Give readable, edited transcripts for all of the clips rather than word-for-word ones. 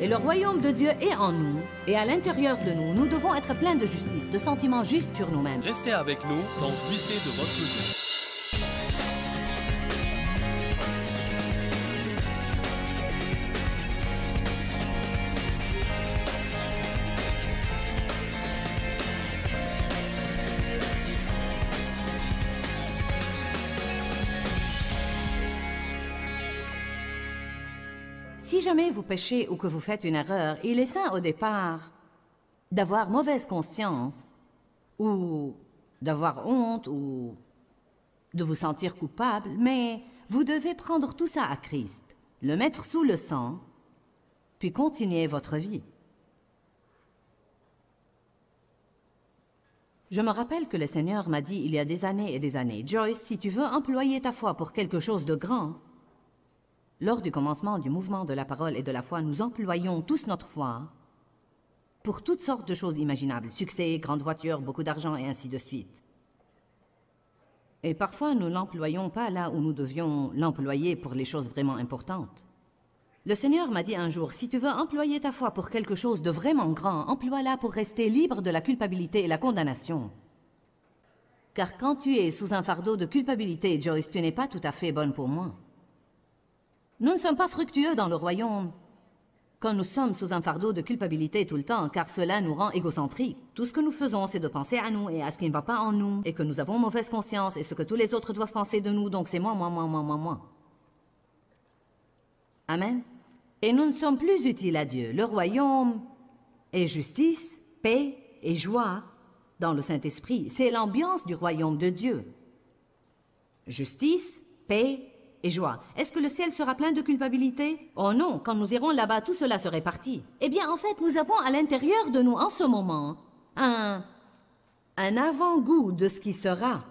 Et le royaume de Dieu est en nous, et à l'intérieur de nous, nous devons être pleins de justice, de sentiments justes sur nous-mêmes. Restez avec nous dans Jouissez de votre vie. Si jamais vous péchez ou que vous faites une erreur, il est sain au départ d'avoir mauvaise conscience ou d'avoir honte ou de vous sentir coupable, mais vous devez prendre tout ça à Christ, le mettre sous le sang, puis continuer votre vie. Je me rappelle que le Seigneur m'a dit il y a des années et des années, « Joyce, si tu veux employer ta foi pour quelque chose de grand, » lors du commencement du mouvement de la parole et de la foi, nous employons tous notre foi pour toutes sortes de choses imaginables, succès, grande voiture, beaucoup d'argent et ainsi de suite. Et parfois, nous ne l'employons pas là où nous devions l'employer pour les choses vraiment importantes. Le Seigneur m'a dit un jour, si tu veux employer ta foi pour quelque chose de vraiment grand, emploie-la pour rester libre de la culpabilité et la condamnation. Car quand tu es sous un fardeau de culpabilité, Joyce, tu n'es pas tout à fait bonne pour moi. Nous ne sommes pas fructueux dans le royaume quand nous sommes sous un fardeau de culpabilité tout le temps, car cela nous rend égocentriques. Tout ce que nous faisons, c'est de penser à nous et à ce qui ne va pas en nous, et que nous avons mauvaise conscience, et ce que tous les autres doivent penser de nous, donc c'est moi, moi, moi, moi, moi, moi. Amen. Et nous ne sommes plus utiles à Dieu. Le royaume est justice, paix et joie dans le Saint-Esprit. C'est l'ambiance du royaume de Dieu. Justice, paix et joie. Est-ce que le ciel sera plein de culpabilité? Oh non, quand nous irons là-bas, tout cela serait parti. Eh bien, en fait, nous avons à l'intérieur de nous, en ce moment, un avant-goût de ce qui sera.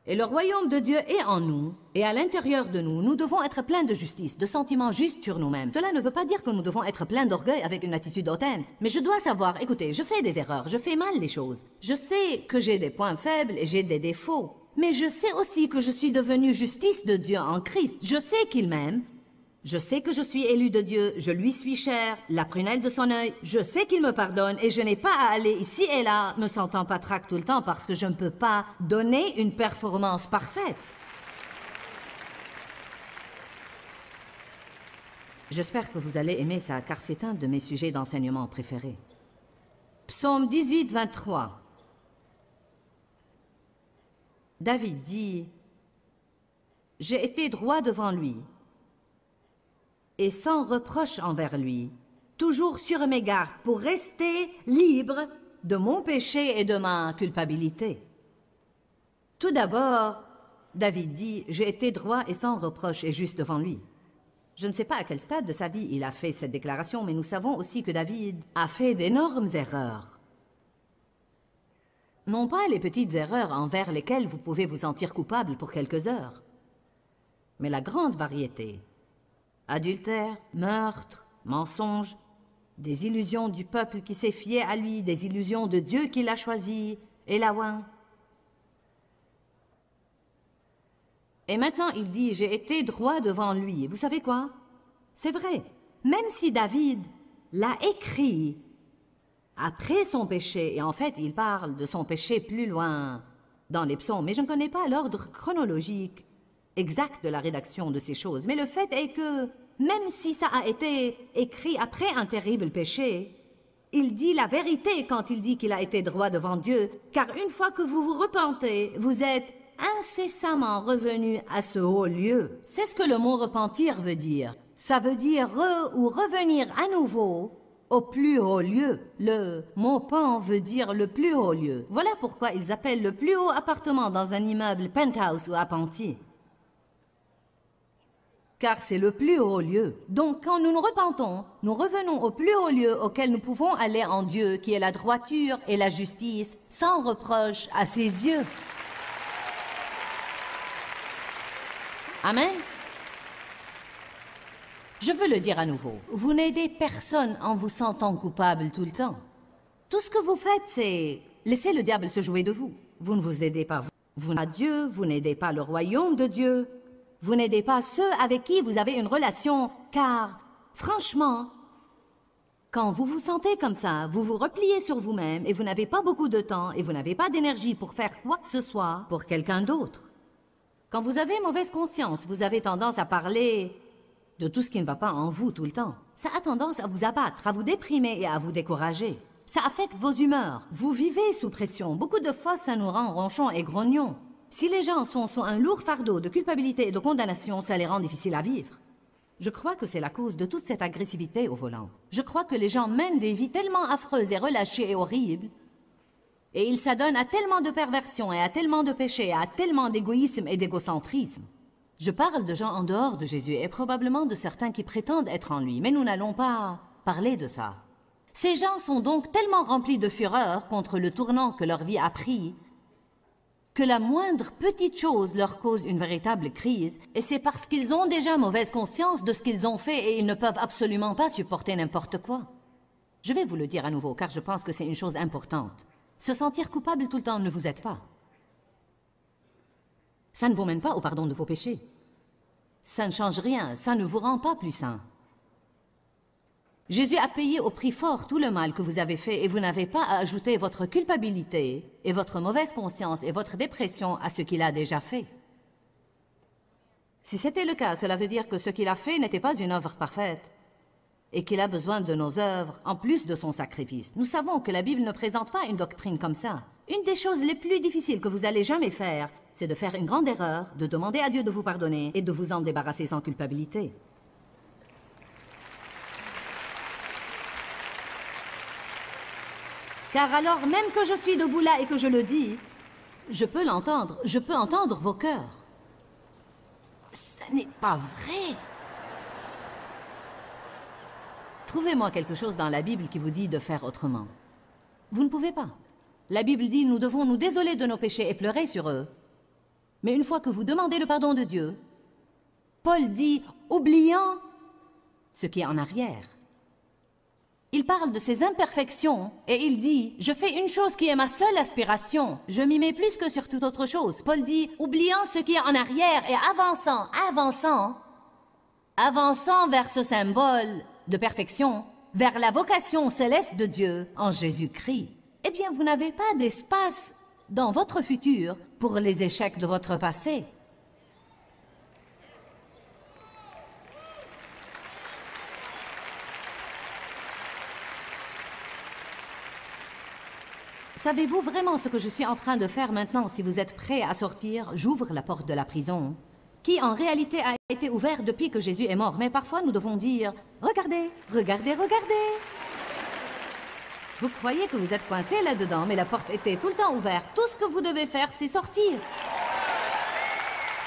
Et le royaume de Dieu est en nous, et à l'intérieur de nous, nous devons être pleins de justice, de sentiments justes sur nous-mêmes. Cela ne veut pas dire que nous devons être pleins d'orgueil avec une attitude hautaine. Mais je dois savoir, écoutez, je fais des erreurs, je fais mal les choses. Je sais que j'ai des points faibles et j'ai des défauts. Mais je sais aussi que je suis devenue justice de Dieu en Christ. Je sais qu'il m'aime. Je sais que je suis élu de Dieu. Je lui suis chère, la prunelle de son œil. Je sais qu'il me pardonne et je n'ai pas à aller ici et là, me sentant patraque tout le temps parce que je ne peux pas donner une performance parfaite. J'espère que vous allez aimer ça, car c'est un de mes sujets d'enseignement préférés. Psaume 18, 23. David dit, « J'ai été droit devant lui et sans reproche envers lui, toujours sur mes gardes pour rester libre de mon péché et de ma culpabilité. » Tout d'abord, David dit, « J'ai été droit et sans reproche et juste devant lui. » Je ne sais pas à quel stade de sa vie il a fait cette déclaration, mais nous savons aussi que David a fait d'énormes erreurs. Non pas les petites erreurs envers lesquelles vous pouvez vous sentir coupable pour quelques heures, mais la grande variété. Adultère, meurtre, mensonge, des illusions du peuple qui s'est fié à lui, des illusions de Dieu qui l'a choisi, et la ouin. Et maintenant il dit, j'ai été droit devant lui. Vous savez quoi? C'est vrai, même si David l'a écrit après son péché, et en fait, il parle de son péché plus loin dans les psaumes, mais je ne connais pas l'ordre chronologique exact de la rédaction de ces choses. Mais le fait est que, même si ça a été écrit après un terrible péché, il dit la vérité quand il dit qu'il a été droit devant Dieu, car une fois que vous vous repentez, vous êtes incessamment revenu à ce haut lieu. C'est ce que le mot repentir veut dire. Ça veut dire ou revenir à nouveau au plus haut lieu. Le mot pan veut dire le plus haut lieu. Voilà pourquoi ils appellent le plus haut appartement dans un immeuble penthouse ou appentis. Car c'est le plus haut lieu. Donc quand nous nous repentons, nous revenons au plus haut lieu auquel nous pouvons aller en Dieu, qui est la droiture et la justice, sans reproche à ses yeux. Amen. Je veux le dire à nouveau, vous n'aidez personne en vous sentant coupable tout le temps. Tout ce que vous faites, c'est laisser le diable se jouer de vous. Vous ne vous aidez pas vous à Dieu, vous n'aidez pas le royaume de Dieu, vous n'aidez pas ceux avec qui vous avez une relation, car, franchement, Quand vous vous sentez comme ça, vous vous repliez sur vous-même et vous n'avez pas beaucoup de temps et vous n'avez pas d'énergie pour faire quoi que ce soit pour quelqu'un d'autre. Quand vous avez mauvaise conscience, vous avez tendance à parler de tout ce qui ne va pas en vous tout le temps. Ça a tendance à vous abattre, à vous déprimer et à vous décourager. Ça affecte vos humeurs. Vous vivez sous pression. Beaucoup de fois, ça nous rend ronchons et grognons. Si les gens sont sous un lourd fardeau de culpabilité et de condamnation, ça les rend difficiles à vivre. Je crois que c'est la cause de toute cette agressivité au volant. Je crois que les gens mènent des vies tellement affreuses et relâchées et horribles, et ils s'adonnent à tellement de perversions et à tellement de péchés, à tellement d'égoïsme et d'égocentrisme. Je parle de gens en dehors de Jésus et probablement de certains qui prétendent être en lui, mais nous n'allons pas parler de ça. Ces gens sont donc tellement remplis de fureur contre le tournant que leur vie a pris que la moindre petite chose leur cause une véritable crise, et c'est parce qu'ils ont déjà mauvaise conscience de ce qu'ils ont fait et ils ne peuvent absolument pas supporter n'importe quoi. Je vais vous le dire à nouveau, car je pense que c'est une chose importante. Se sentir coupable tout le temps ne vous aide pas. Ça ne vous mène pas au pardon de vos péchés. Ça ne change rien, ça ne vous rend pas plus saint. Jésus a payé au prix fort tout le mal que vous avez fait et vous n'avez pas à ajouter votre culpabilité et votre mauvaise conscience et votre dépression à ce qu'il a déjà fait. Si c'était le cas, cela veut dire que ce qu'il a fait n'était pas une œuvre parfaite et qu'il a besoin de nos œuvres en plus de son sacrifice. Nous savons que la Bible ne présente pas une doctrine comme ça. Une des choses les plus difficiles que vous allez jamais faire, c'est de faire une grande erreur, de demander à Dieu de vous pardonner et de vous en débarrasser sans culpabilité. Car alors, même que je suis debout là et que je le dis, je peux l'entendre, je peux entendre vos cœurs. Ce n'est pas vrai. Trouvez-moi quelque chose dans la Bible qui vous dit de faire autrement. Vous ne pouvez pas. La Bible dit, nous devons nous désoler de nos péchés et pleurer sur eux. Mais une fois que vous demandez le pardon de Dieu, Paul dit, oubliant ce qui est en arrière. Il parle de ses imperfections et il dit « Je fais une chose qui est ma seule aspiration. Je m'y mets plus que sur toute autre chose. » Paul dit « Oubliant ce qui est en arrière et avançant vers ce symbole de perfection, vers la vocation céleste de Dieu en Jésus-Christ. » Eh bien, vous n'avez pas d'espace dans votre futur pour les échecs de votre passé. Savez-vous vraiment ce que je suis en train de faire maintenant? Si vous êtes prêts à sortir, j'ouvre la porte de la prison, qui en réalité a été ouverte depuis que Jésus est mort. Mais parfois, nous devons dire « Regardez, regardez, regardez !» Vous croyez que vous êtes coincé là-dedans, mais la porte était tout le temps ouverte. Tout ce que vous devez faire, c'est sortir.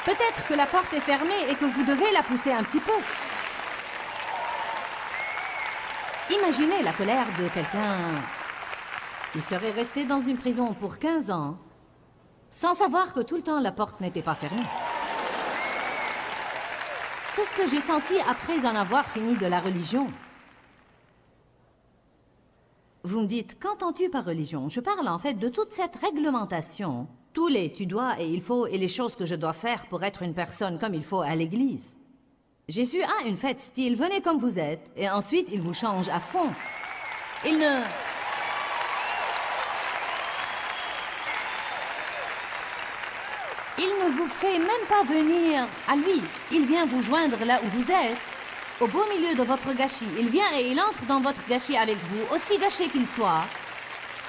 Peut-être que la porte est fermée et que vous devez la pousser un petit peu. Imaginez la colère de quelqu'un qui serait resté dans une prison pour 15 ans, sans savoir que tout le temps la porte n'était pas fermée. C'est ce que j'ai senti après en avoir fini de la religion. Vous me dites, qu'entends-tu par religion? Je parle en fait de toute cette réglementation. Tous les tu dois et il faut et les choses que je dois faire pour être une personne comme il faut à l'église. Jésus a une fête style, venez comme vous êtes, et ensuite il vous change à fond. Il ne vous fait même pas venir à lui. Il vient vous joindre là où vous êtes, au beau milieu de votre gâchis. Il vient et il entre dans votre gâchis avec vous, aussi gâché qu'il soit,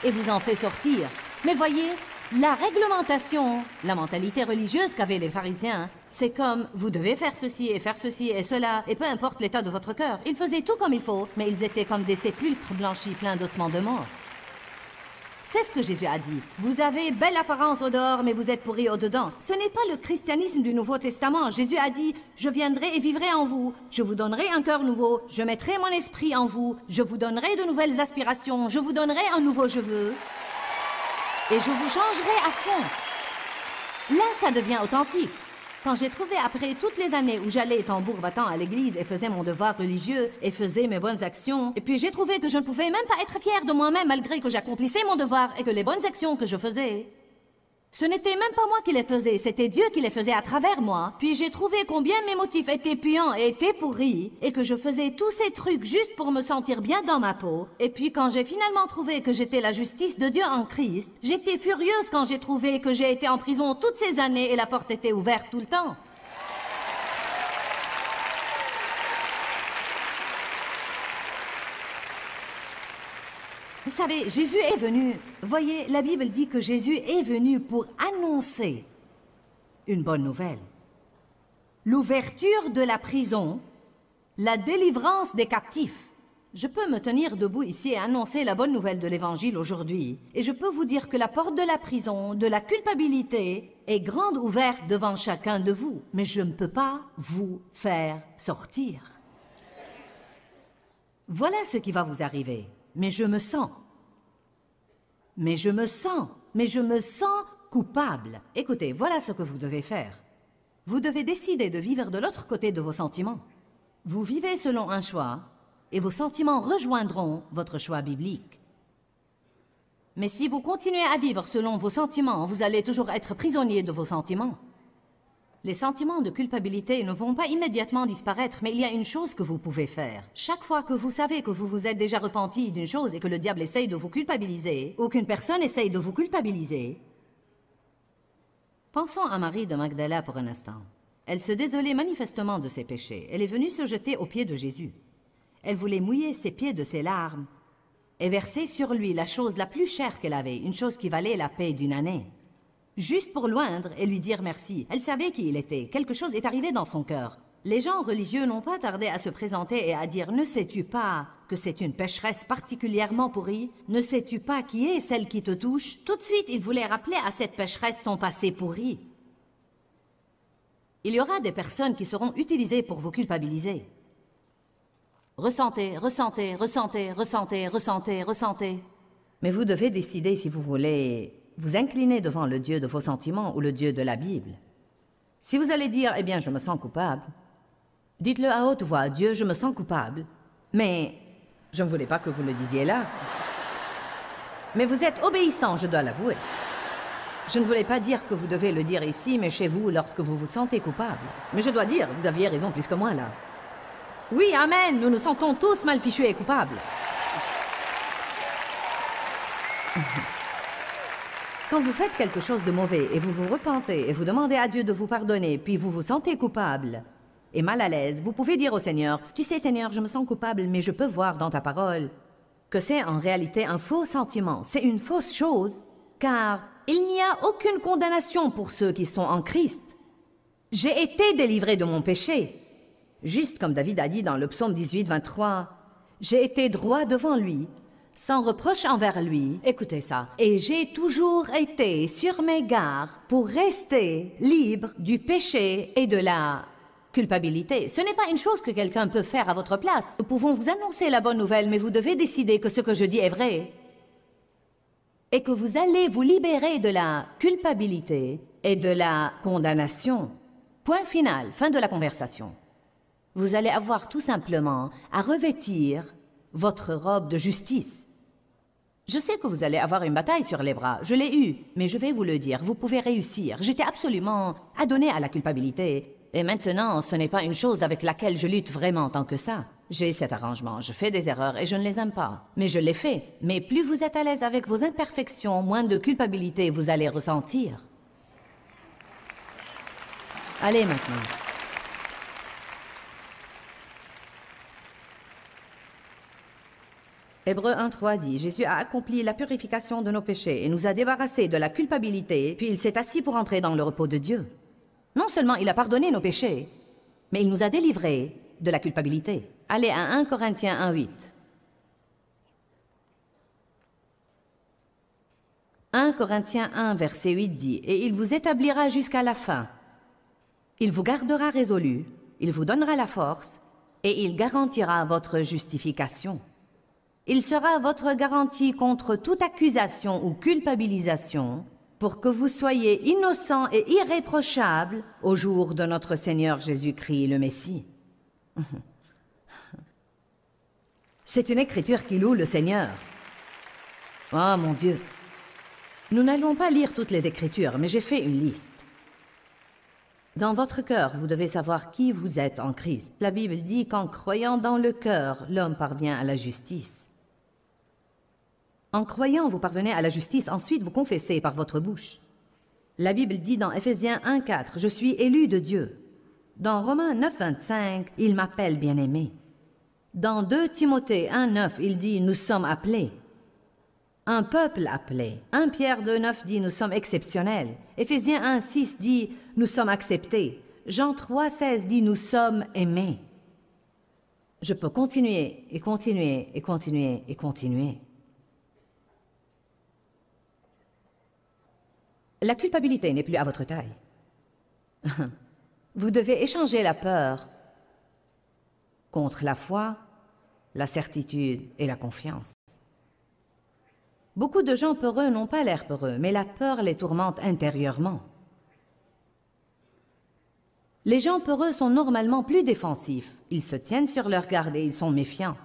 et vous en fait sortir. Mais voyez, la réglementation, la mentalité religieuse qu'avaient les pharisiens, c'est comme vous devez faire ceci et cela, et peu importe l'état de votre cœur. Ils faisaient tout comme il faut, mais ils étaient comme des sépulcres blanchis pleins d'ossements de mort. C'est ce que Jésus a dit. Vous avez belle apparence au dehors, mais vous êtes pourris au dedans. Ce n'est pas le christianisme du Nouveau Testament. Jésus a dit, je viendrai et vivrai en vous. Je vous donnerai un cœur nouveau. Je mettrai mon esprit en vous. Je vous donnerai de nouvelles aspirations. Je vous donnerai un nouveau je veux. Et je vous changerai à fond. Là, ça devient authentique. Quand j'ai trouvé après toutes les années où j'allais tambour battant à l'église et faisais mon devoir religieux et faisais mes bonnes actions, et puis j'ai trouvé que je ne pouvais même pas être fière de moi-même malgré que j'accomplissais mon devoir et que les bonnes actions que je faisais Ce n'était même pas moi qui les faisais, c'était Dieu qui les faisait à travers moi. Puis j'ai trouvé combien mes motifs étaient puants et étaient pourris, et que je faisais tous ces trucs juste pour me sentir bien dans ma peau. Et puis quand j'ai finalement trouvé que j'étais la justice de Dieu en Christ, j'étais furieuse quand j'ai trouvé que j'ai été en prison toutes ces années et la porte était ouverte tout le temps. Vous savez, Jésus est venu. Voyez, la Bible dit que Jésus est venu pour annoncer une bonne nouvelle. L'ouverture de la prison, la délivrance des captifs. Je peux me tenir debout ici et annoncer la bonne nouvelle de l'Évangile aujourd'hui. Et je peux vous dire que la porte de la prison, de la culpabilité, est grande ouverte devant chacun de vous. Mais je ne peux pas vous faire sortir. Voilà ce qui va vous arriver. Mais je me sens coupable. Écoutez, voilà ce que vous devez faire. Vous devez décider de vivre de l'autre côté de vos sentiments. Vous vivez selon un choix, et vos sentiments rejoindront votre choix biblique. Mais si vous continuez à vivre selon vos sentiments, vous allez toujours être prisonnier de vos sentiments. Les sentiments de culpabilité ne vont pas immédiatement disparaître, mais il y a une chose que vous pouvez faire. Chaque fois que vous savez que vous vous êtes déjà repenti d'une chose et que le diable essaye de vous culpabiliser, ou qu'une personne essaye de vous culpabiliser, pensons à Marie de Magdala pour un instant. Elle se désolait manifestement de ses péchés. Elle est venue se jeter aux pieds de Jésus. Elle voulait mouiller ses pieds de ses larmes et verser sur lui la chose la plus chère qu'elle avait, une chose qui valait la paix d'une année. Juste pour loindre et lui dire merci. Elle savait qui il était. Quelque chose est arrivé dans son cœur. Les gens religieux n'ont pas tardé à se présenter et à dire « Ne sais-tu pas que c'est une pécheresse particulièrement pourrie? Ne sais-tu pas qui est celle qui te touche ?» Tout de suite, ils voulaient rappeler à cette pécheresse son passé pourri. Il y aura des personnes qui seront utilisées pour vous culpabiliser. Ressentez, ressentez, ressentez, ressentez, ressentez, ressentez. Mais vous devez décider si vous voulez vous incliner devant le Dieu de vos sentiments ou le Dieu de la Bible. Si vous allez dire, eh bien, je me sens coupable, dites-le à haute voix, Dieu, je me sens coupable, mais je ne voulais pas que vous le disiez là. Mais vous êtes obéissant, je dois l'avouer. Je ne voulais pas dire que vous devez le dire ici, mais chez vous, lorsque vous vous sentez coupable. Mais je dois dire, vous aviez raison plus que moi là. Oui, amen, nous nous sentons tous mal fichus et coupables. Quand vous faites quelque chose de mauvais et vous vous repentez et vous demandez à Dieu de vous pardonner, puis vous vous sentez coupable et mal à l'aise, vous pouvez dire au Seigneur, « Tu sais, Seigneur, je me sens coupable, mais je peux voir dans ta parole que c'est en réalité un faux sentiment. C'est une fausse chose, car il n'y a aucune condamnation pour ceux qui sont en Christ. J'ai été délivré de mon péché. Juste comme David a dit dans le psaume 18, 23, « J'ai été droit devant lui. » Sans reproche envers lui, écoutez ça, et j'ai toujours été sur mes gardes pour rester libre du péché et de la culpabilité. Ce n'est pas une chose que quelqu'un peut faire à votre place. Nous pouvons vous annoncer la bonne nouvelle, mais vous devez décider que ce que je dis est vrai et que vous allez vous libérer de la culpabilité et de la condamnation. Point final, fin de la conversation. Vous allez avoir tout simplement à revêtir votre robe de justice. Je sais que vous allez avoir une bataille sur les bras, je l'ai eue, mais je vais vous le dire, vous pouvez réussir. J'étais absolument adonnée à la culpabilité. Et maintenant, ce n'est pas une chose avec laquelle je lutte vraiment tant que ça. J'ai cet arrangement, je fais des erreurs et je ne les aime pas. Mais je les fais. Mais plus vous êtes à l'aise avec vos imperfections, moins de culpabilité vous allez ressentir. Allez maintenant. Hébreux 1.3 dit, Jésus a accompli la purification de nos péchés et nous a débarrassés de la culpabilité, puis il s'est assis pour entrer dans le repos de Dieu. Non seulement il a pardonné nos péchés, mais il nous a délivrés de la culpabilité. Allez à 1 Corinthiens 1.8. 1 Corinthiens 1, verset 8 dit, « Et il vous établira jusqu'à la fin. Il vous gardera résolu, il vous donnera la force, et il garantira votre justification. Il sera votre garantie contre toute accusation ou culpabilisation, pour que vous soyez innocents et irréprochables au jour de notre Seigneur Jésus-Christ, le Messie. » C'est une écriture qui loue le Seigneur. Oh mon Dieu! Nous n'allons pas lire toutes les Écritures, mais j'ai fait une liste. Dans votre cœur, vous devez savoir qui vous êtes en Christ. La Bible dit qu'en croyant dans le cœur, l'homme parvient à la justice. En croyant, vous parvenez à la justice, ensuite vous confessez par votre bouche. La Bible dit dans Éphésiens 1,4, « Je suis élu de Dieu ». Dans Romains 9,25, « Il m'appelle bien-aimé ». Dans 2 Timothée 1,9, il dit « Nous sommes appelés ». Un peuple appelé. 1 Pierre 2,9 dit « Nous sommes exceptionnels ». Éphésiens 1,6 dit « Nous sommes acceptés ». Jean 3,16 dit « Nous sommes aimés ». Je peux continuer et continuer et continuer et continuer. La culpabilité n'est plus à votre taille. Vous devez échanger la peur contre la foi, la certitude et la confiance. Beaucoup de gens peureux n'ont pas l'air peureux, mais la peur les tourmente intérieurement. Les gens peureux sont normalement plus défensifs. Ils se tiennent sur leur garde et ils sont méfiants.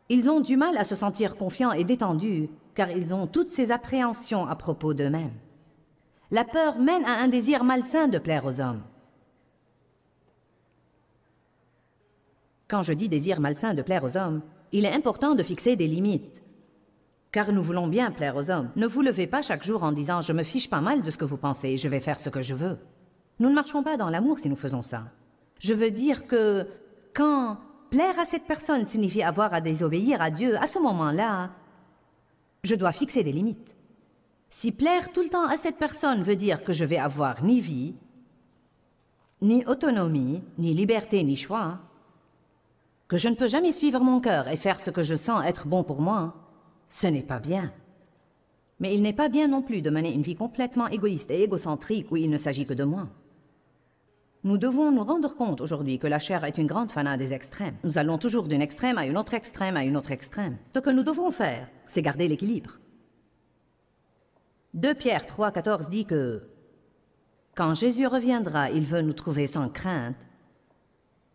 Ils ont du mal à se sentir confiants et détendus, car ils ont toutes ces appréhensions à propos d'eux-mêmes. La peur mène à un désir malsain de plaire aux hommes. Quand je dis désir malsain de plaire aux hommes, il est important de fixer des limites, car nous voulons bien plaire aux hommes. Ne vous levez pas chaque jour en disant « je me fiche pas mal de ce que vous pensez, je vais faire ce que je veux ». Nous ne marchons pas dans l'amour si nous faisons ça. Je veux dire que quand plaire à cette personne signifie avoir à désobéir à Dieu, à ce moment-là, je dois fixer des limites. Si plaire tout le temps à cette personne veut dire que je vais avoir ni vie, ni autonomie, ni liberté, ni choix, que je ne peux jamais suivre mon cœur et faire ce que je sens être bon pour moi, ce n'est pas bien. Mais il n'est pas bien non plus de mener une vie complètement égoïste et égocentrique où il ne s'agit que de moi. Nous devons nous rendre compte aujourd'hui que la chair est une grande fanat des extrêmes. Nous allons toujours d'une extrême à une autre extrême à une autre extrême. Ce que nous devons faire, c'est garder l'équilibre. 2 Pierre 3,14 dit que quand Jésus reviendra, il veut nous trouver sans crainte,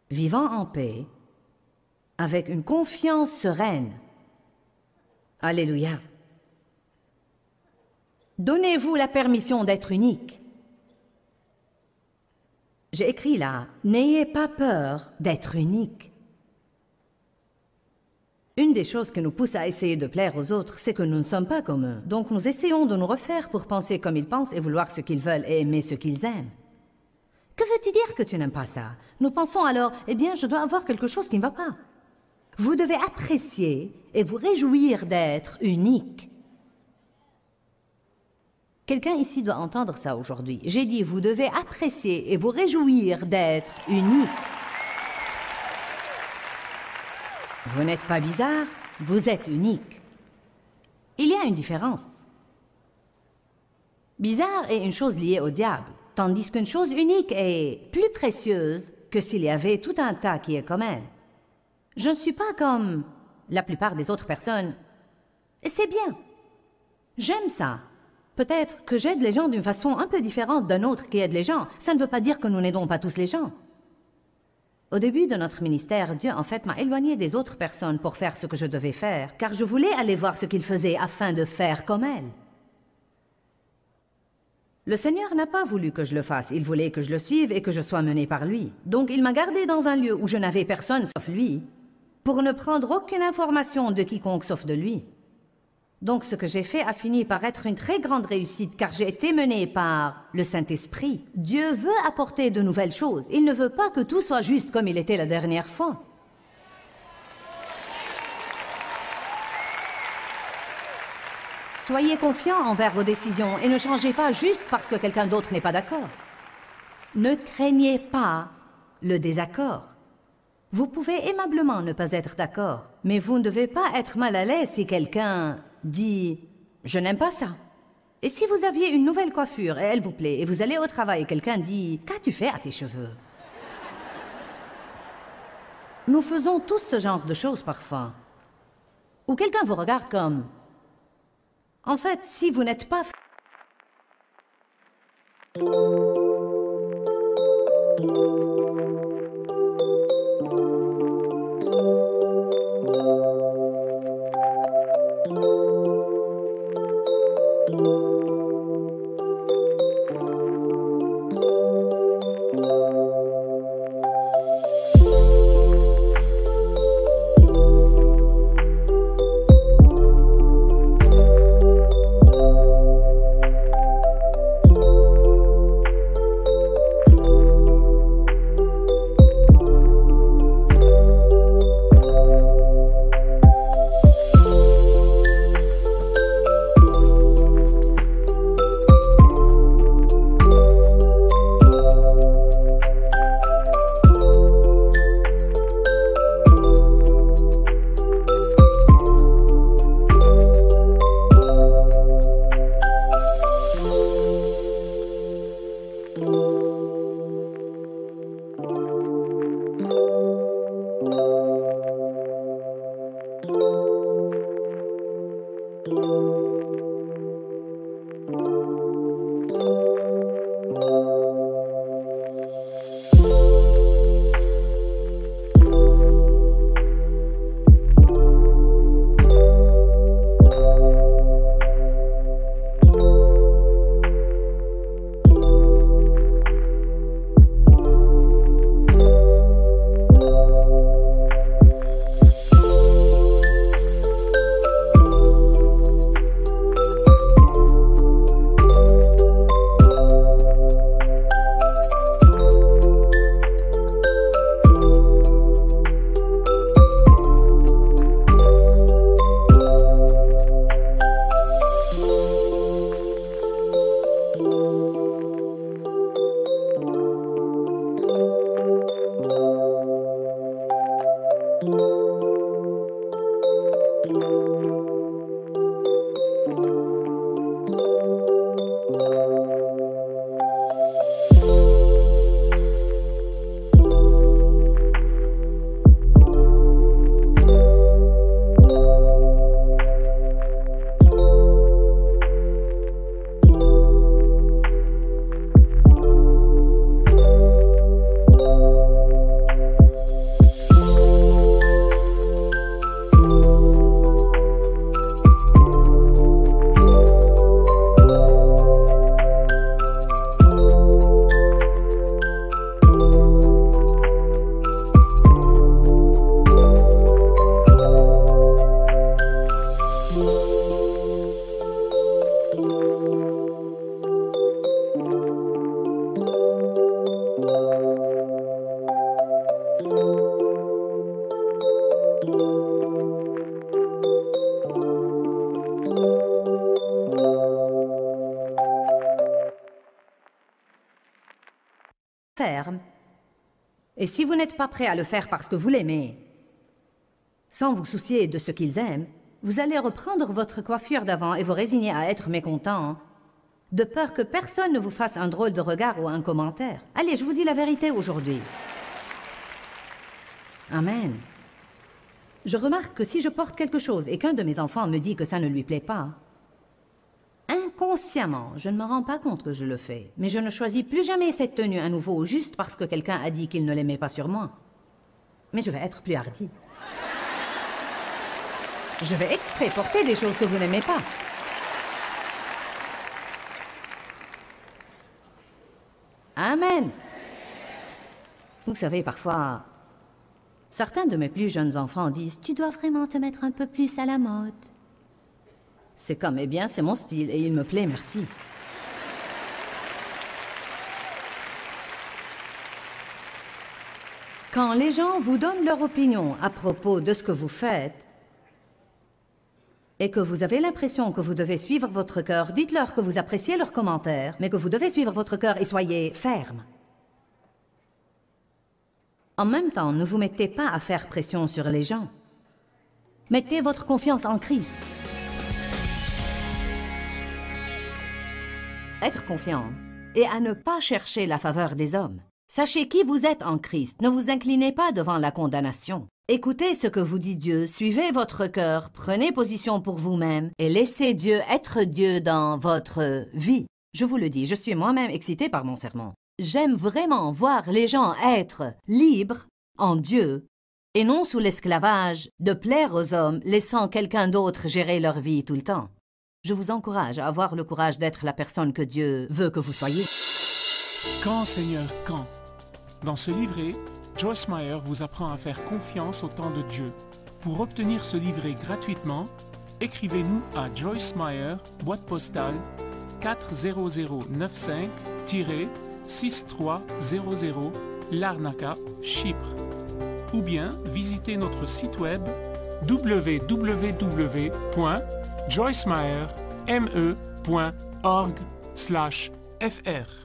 vivant en paix, avec une confiance sereine. Alléluia. Donnez-vous la permission d'être unique. J'ai écrit là, n'ayez pas peur d'être unique. Une des choses qui nous pousse à essayer de plaire aux autres, c'est que nous ne sommes pas comme eux. Donc nous essayons de nous refaire pour penser comme ils pensent et vouloir ce qu'ils veulent et aimer ce qu'ils aiment. Que veux-tu dire que tu n'aimes pas ça? Nous pensons alors, eh bien, je dois avoir quelque chose qui ne va pas. Vous devez apprécier et vous réjouir d'être unique. Quelqu'un ici doit entendre ça aujourd'hui. J'ai dit, vous devez apprécier et vous réjouir d'être unique. Vous n'êtes pas bizarre, vous êtes unique. Il y a une différence. Bizarre est une chose liée au diable, tandis qu'une chose unique est plus précieuse que s'il y avait tout un tas qui est comme elle. Je ne suis pas comme la plupart des autres personnes. Et c'est bien. J'aime ça. Peut-être que j'aide les gens d'une façon un peu différente d'un autre qui aide les gens. Ça ne veut pas dire que nous n'aidons pas tous les gens. Au début de notre ministère, Dieu en fait m'a éloigné des autres personnes pour faire ce que je devais faire, car je voulais aller voir ce qu'ils faisaient afin de faire comme elles. Le Seigneur n'a pas voulu que je le fasse, il voulait que je le suive et que je sois mené par lui. Donc il m'a gardé dans un lieu où je n'avais personne sauf lui, pour ne prendre aucune information de quiconque sauf de lui. Donc ce que j'ai fait a fini par être une très grande réussite, car j'ai été menée par le Saint-Esprit. Dieu veut apporter de nouvelles choses. Il ne veut pas que tout soit juste comme il était la dernière fois. Soyez confiants envers vos décisions et ne changez pas juste parce que quelqu'un d'autre n'est pas d'accord. Ne craignez pas le désaccord. Vous pouvez aimablement ne pas être d'accord, mais vous ne devez pas être mal à l'aise si quelqu'un dit « Je n'aime pas ça ». Et si vous aviez une nouvelle coiffure et elle vous plaît, et vous allez au travail et quelqu'un dit « Qu'as-tu fait à tes cheveux ?» Nous faisons tous ce genre de choses parfois. Ou quelqu'un vous regarde comme « En fait, si vous n'êtes pas... » Et si vous n'êtes pas prêt à le faire parce que vous l'aimez, sans vous soucier de ce qu'ils aiment, vous allez reprendre votre coiffure d'avant et vous résigner à être mécontent, de peur que personne ne vous fasse un drôle de regard ou un commentaire. Allez, je vous dis la vérité aujourd'hui. Amen. Je remarque que si je porte quelque chose et qu'un de mes enfants me dit que ça ne lui plaît pas, inconsciemment, je ne me rends pas compte que je le fais, mais je ne choisis plus jamais cette tenue à nouveau juste parce que quelqu'un a dit qu'il ne l'aimait pas sur moi. Mais je vais être plus hardi. Je vais exprès porter des choses que vous n'aimez pas. Amen. Vous savez, parfois, certains de mes plus jeunes enfants disent « Tu dois vraiment te mettre un peu plus à la mode. » C'est comme, eh bien, c'est mon style et il me plaît, merci. Quand les gens vous donnent leur opinion à propos de ce que vous faites et que vous avez l'impression que vous devez suivre votre cœur, dites-leur que vous appréciez leurs commentaires, mais que vous devez suivre votre cœur et soyez ferme. En même temps, ne vous mettez pas à faire pression sur les gens. Mettez votre confiance en Christ. Être confiant et à ne pas chercher la faveur des hommes. Sachez qui vous êtes en Christ. Ne vous inclinez pas devant la condamnation. Écoutez ce que vous dit Dieu, suivez votre cœur, prenez position pour vous-même et laissez Dieu être Dieu dans votre vie. Je vous le dis, je suis moi-même excitée par mon sermon. J'aime vraiment voir les gens être libres en Dieu et non sous l'esclavage de plaire aux hommes, laissant quelqu'un d'autre gérer leur vie tout le temps. Je vous encourage à avoir le courage d'être la personne que Dieu veut que vous soyez. Quand, Seigneur, quand? Dans ce livret, Joyce Meyer vous apprend à faire confiance au temps de Dieu. Pour obtenir ce livret gratuitement, écrivez-nous à Joyce Meyer, boîte postale 40095-6300, Larnaca, Chypre. Ou bien visitez notre site web www.joycemeyer.org/fr.